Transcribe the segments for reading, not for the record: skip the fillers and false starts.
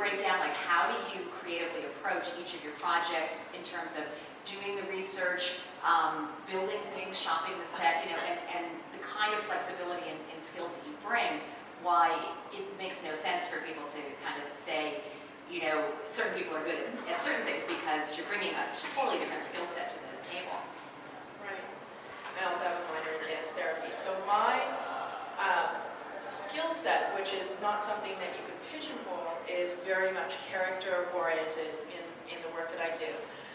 break down, like, how do you creatively approach each of your projects in terms of doing the research, building things, shopping the set, and the kind of flexibility and skills that you bring, why it makes no sense for people to kind of say, certain people are good at certain things because you're bringing a totally different skill set to the table. Right. I also have a minor in dance therapy, so my skill set, which is not something that you could pigeonhole, is very much character-oriented in the work that I do.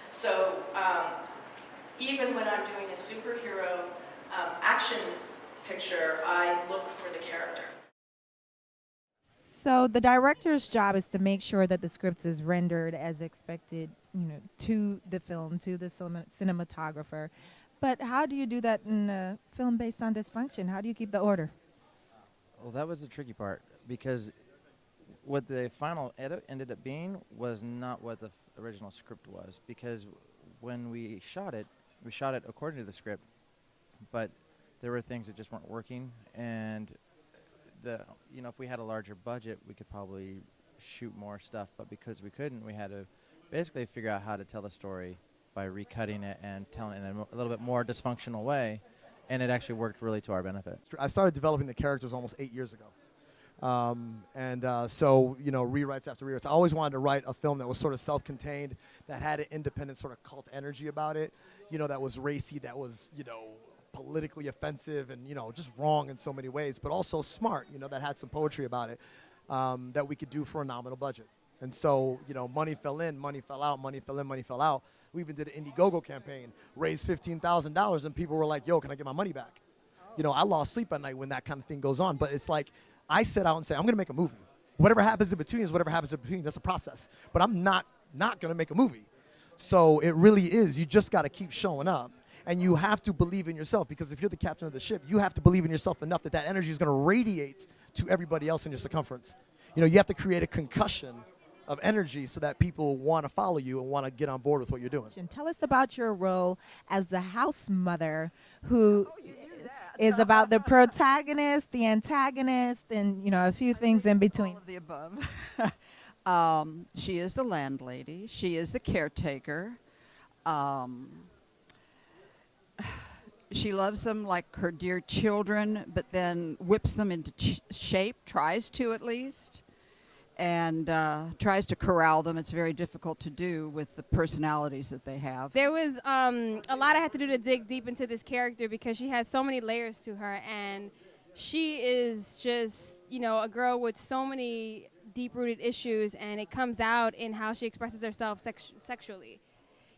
So even when I'm doing a superhero action picture, I look for the character. So the director's job is to make sure that the script is rendered as expected, to the film, to the cinematographer. But how do you do that in a film based on dysfunction? How do you keep the order? Well, that was the tricky part, because what the final edit ended up being was not what the original script was, because when we shot it according to the script, but there were things that just weren't working, and if we had a larger budget, we could probably shoot more stuff, but because we couldn't, we had to basically figure out how to tell the story by recutting it and telling it in a little bit more dysfunctional way, and it actually worked really to our benefit. I started developing the characters almost 8 years ago. So, rewrites after rewrites. I always wanted to write a film that was sort of self-contained, that had an independent sort of cult energy about it, that was racy, that was, politically offensive and, just wrong in so many ways, but also smart, that had some poetry about it, that we could do for a nominal budget. And so, money fell in, money fell out, money fell in, money fell out. We even did an Indiegogo campaign, raised $15,000, and people were like, yo, can I get my money back? I lost sleep at night when that kind of thing goes on, but it's like, I set out and say, I'm going to make a movie. Whatever happens in between is whatever happens in between. That's a process. But I'm not going to make a movie. So it really is. You just got to keep showing up. And you have to believe in yourself, because if you're the captain of the ship, you have to believe in yourself enough that energy is going to radiate to everybody else in your circumference. You have to create a concussion of energy so that people want to follow you and want to get on board with what you're doing. Tell us about your role as the house mother who is about the protagonist, the antagonist, and a few things in between. All of the above. She is the landlady. She is the caretaker. She loves them like her dear children, but then whips them into shape, tries to at least, and tries to corral them. It's very difficult to do with the personalities that they have. There was a lot I had to do to dig deep into this character, because she has so many layers to her, and she is just, a girl with so many deep-rooted issues, and it comes out in how she expresses herself sexually.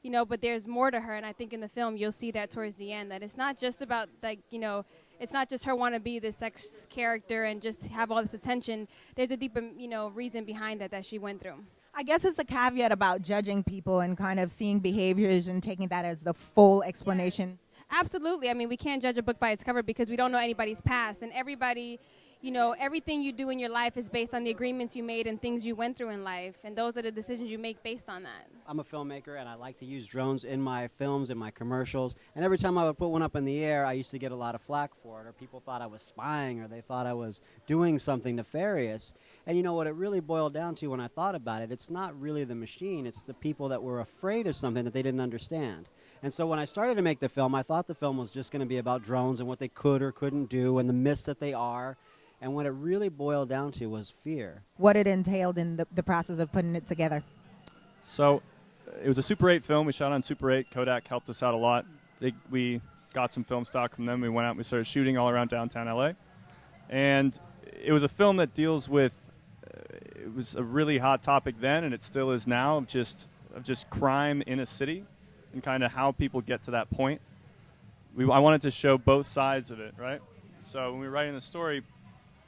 But there's more to her, and I think in the film you'll see that towards the end, that it's not just about, it's not just her want to be this sex character and just have all this attention. There's a deeper, reason behind that she went through. I guess it's a caveat about judging people and kind of seeing behaviors and taking that as the full explanation. Yes, absolutely. I mean, we can't judge a book by its cover because we don't know anybody's past, and everybody... everything you do in your life is based on the agreements you made and things you went through in life, and those are the decisions you make based on that. I'm a filmmaker, and I like to use drones in my films, in my commercials, and every time I would put one up in the air, I used to get a lot of flack for it, or people thought I was spying, or they thought I was doing something nefarious. And what it really boiled down to when I thought about it, it's not really the machine, it's the people that were afraid of something that they didn't understand. And so when I started to make the film, I thought the film was just going to be about drones and what they could or couldn't do and the myths that they are. And what it really boiled down to was fear. What it entailed in the process of putting it together. So it was a Super 8 film. We shot on Super 8. Kodak helped us out a lot. We got some film stock from them. We went out and we started shooting all around downtown LA. And it was a film that deals with, it was a really hot topic then, and it still is now, of just crime in a city and kind of how people get to that point. I wanted to show both sides of it, right? So when we were writing the story,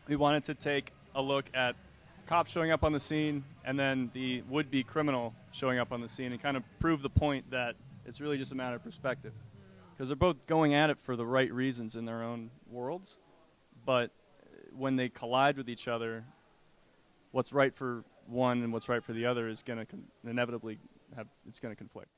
we wanted to take a look at cops showing up on the scene and then the would-be criminal showing up on the scene and kind of prove the point that it's really just a matter of perspective. Because they're both going at it for the right reasons in their own worlds, but when they collide with each other, what's right for one and what's right for the other is going to inevitably it's going to conflict.